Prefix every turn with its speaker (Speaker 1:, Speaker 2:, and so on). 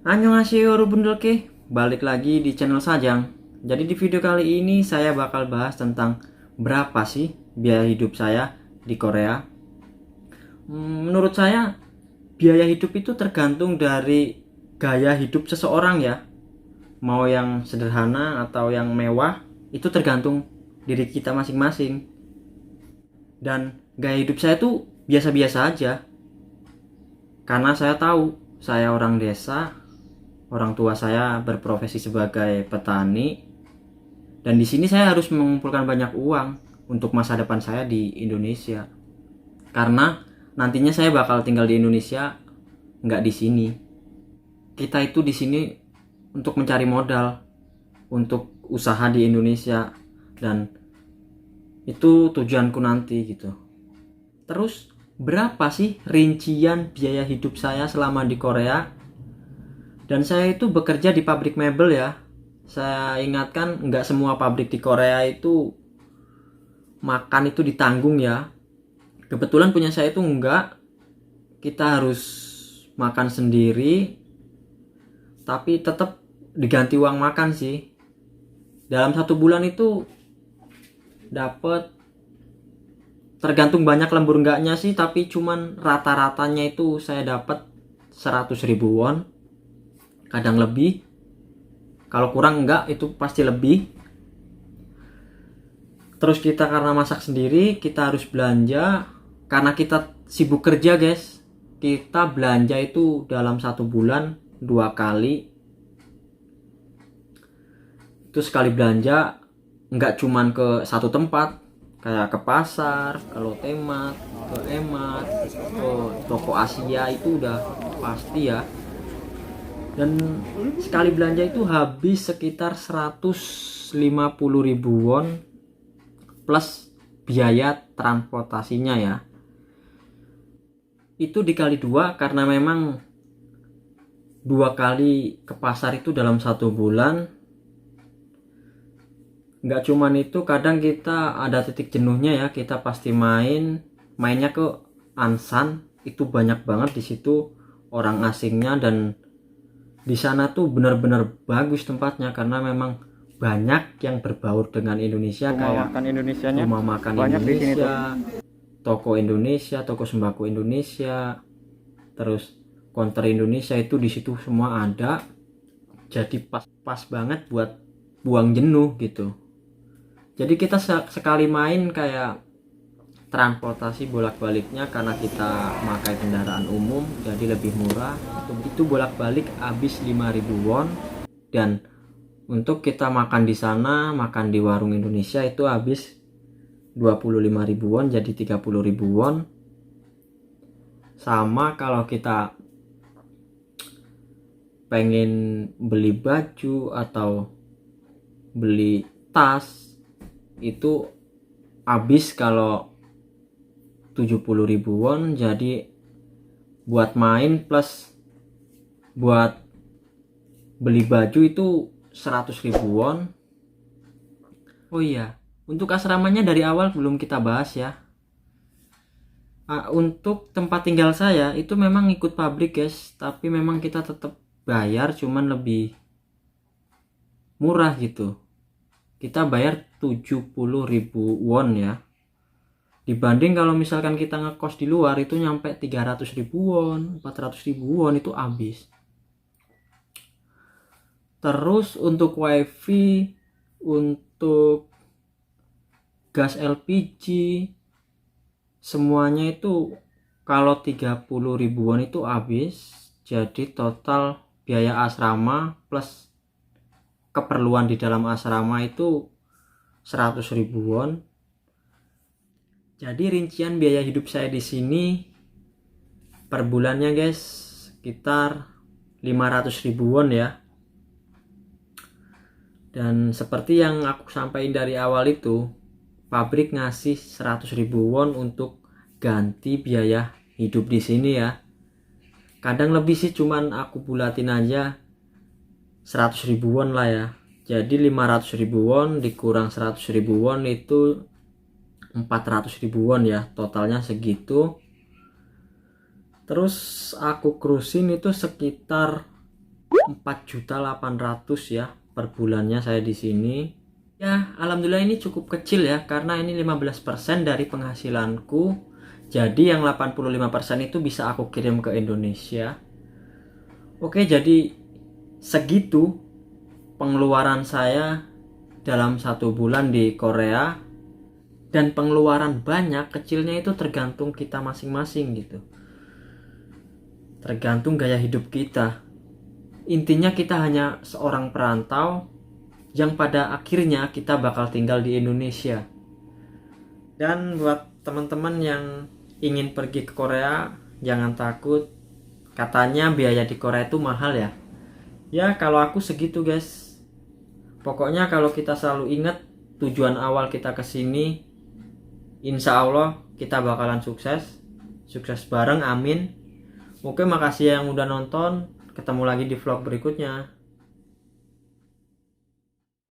Speaker 1: Annyeonghaseyo Rubundelke, balik lagi di channel Sajang. Jadi di video kali ini saya bakal bahas tentang berapa sih biaya hidup saya di Korea. Menurut saya biaya hidup itu tergantung dari gaya hidup seseorang ya. Mau yang sederhana atau yang mewah, itu tergantung diri kita masing-masing. Dan gaya hidup saya tuh biasa-biasa aja. Karena saya tahu saya orang desa. Orang tua saya berprofesi sebagai petani, dan di sini saya harus mengumpulkan banyak uang untuk masa depan saya di Indonesia. Karena nantinya saya bakal tinggal di Indonesia, nggak di sini. Kita itu di sini untuk mencari modal, untuk usaha di Indonesia, dan itu tujuanku nanti gitu. Terus berapa sih rincian biaya hidup saya selama di Korea? Dan saya itu bekerja di pabrik mebel ya. Saya ingatkan nggak semua pabrik di Korea itu makan itu ditanggung ya. Kebetulan punya saya itu enggak. Kita harus makan sendiri. Tapi tetap diganti uang makan sih. Dalam 1 bulan itu dapat, tergantung banyak lembur enggaknya sih, tapi cuman rata-ratanya itu saya dapat 100.000 won. Kadang lebih, kalau kurang enggak itu pasti lebih. Terus kita karena masak sendiri, kita harus belanja. Karena kita sibuk kerja guys, kita belanja itu dalam 1 bulan 2 kali. Itu sekali belanja enggak cuman ke satu tempat, kayak ke pasar, ke Lotemat, ke Emat, ke toko Asia, itu udah pasti ya. Dan sekali belanja itu habis sekitar 150.000 won plus biaya transportasinya ya. Itu dikali 2 karena memang 2 kali ke pasar itu dalam 1 bulan. Nggak cuman itu, kadang kita ada titik jenuhnya ya, kita pasti mainnya ke Ansan. Itu banyak banget di situ orang asingnya, dan di sana tuh benar-benar bagus tempatnya karena memang banyak yang berbaur dengan Indonesia, kayak rumah makan Indonesia, toko Indonesia, toko sembako Indonesia, terus konter Indonesia itu di situ semua ada. Jadi pas banget buat buang jenuh gitu. Jadi kita sekali main kayak transportasi bolak-baliknya, karena kita pakai kendaraan umum jadi lebih murah. Itu bolak-balik habis 5.000 won. Dan untuk kita makan di sana, makan di warung Indonesia itu habis 25.000 won, jadi 30.000 won. Sama kalau kita pengen beli baju atau beli tas, itu habis kalau 70.000 won, jadi buat main plus buat beli baju itu 100.000 won. Oh iya, untuk asramanya dari awal belum kita bahas ya. Untuk tempat tinggal saya itu memang ikut pabrik guys, tapi memang kita tetap bayar, cuman lebih murah gitu. Kita bayar 70.000 won ya, dibanding kalau misalkan kita ngekos di luar itu nyampe 300.000 won, 400.000 won itu habis. Terus untuk wifi, untuk gas LPG, semuanya itu kalau 30.000 won itu habis. Jadi total biaya asrama plus keperluan di dalam asrama itu 100.000 won. Jadi rincian biaya hidup saya di sini per bulannya guys sekitar 500.000 won ya. Dan seperti yang aku sampaikan dari awal itu, pabrik ngasih 100.000 won untuk ganti biaya hidup di sini ya. Kadang lebih sih, cuman aku bulatin aja 100.000 won lah ya. Jadi 500.000 won dikurang 100.000 won itu 400.000 won ya, totalnya segitu. Terus aku cruising itu sekitar 4.800.000 ya per bulannya saya di sini. Ya, alhamdulillah ini cukup kecil ya, karena ini 15% dari penghasilanku. Jadi yang 85% itu bisa aku kirim ke Indonesia. Oke, jadi segitu pengeluaran saya dalam 1 bulan di Korea. Dan pengeluaran banyak kecilnya itu tergantung kita masing-masing gitu, tergantung gaya hidup kita. Intinya kita hanya seorang perantau yang pada akhirnya kita bakal tinggal di Indonesia. Dan buat teman-teman yang ingin pergi ke Korea, jangan takut. Katanya biaya di Korea itu mahal ya. Ya kalau aku segitu guys. Pokoknya kalau kita selalu ingat tujuan awal kita ke sini, insya Allah kita bakalan sukses. Sukses bareng, amin. Oke, makasih yang udah nonton. Ketemu lagi di vlog berikutnya.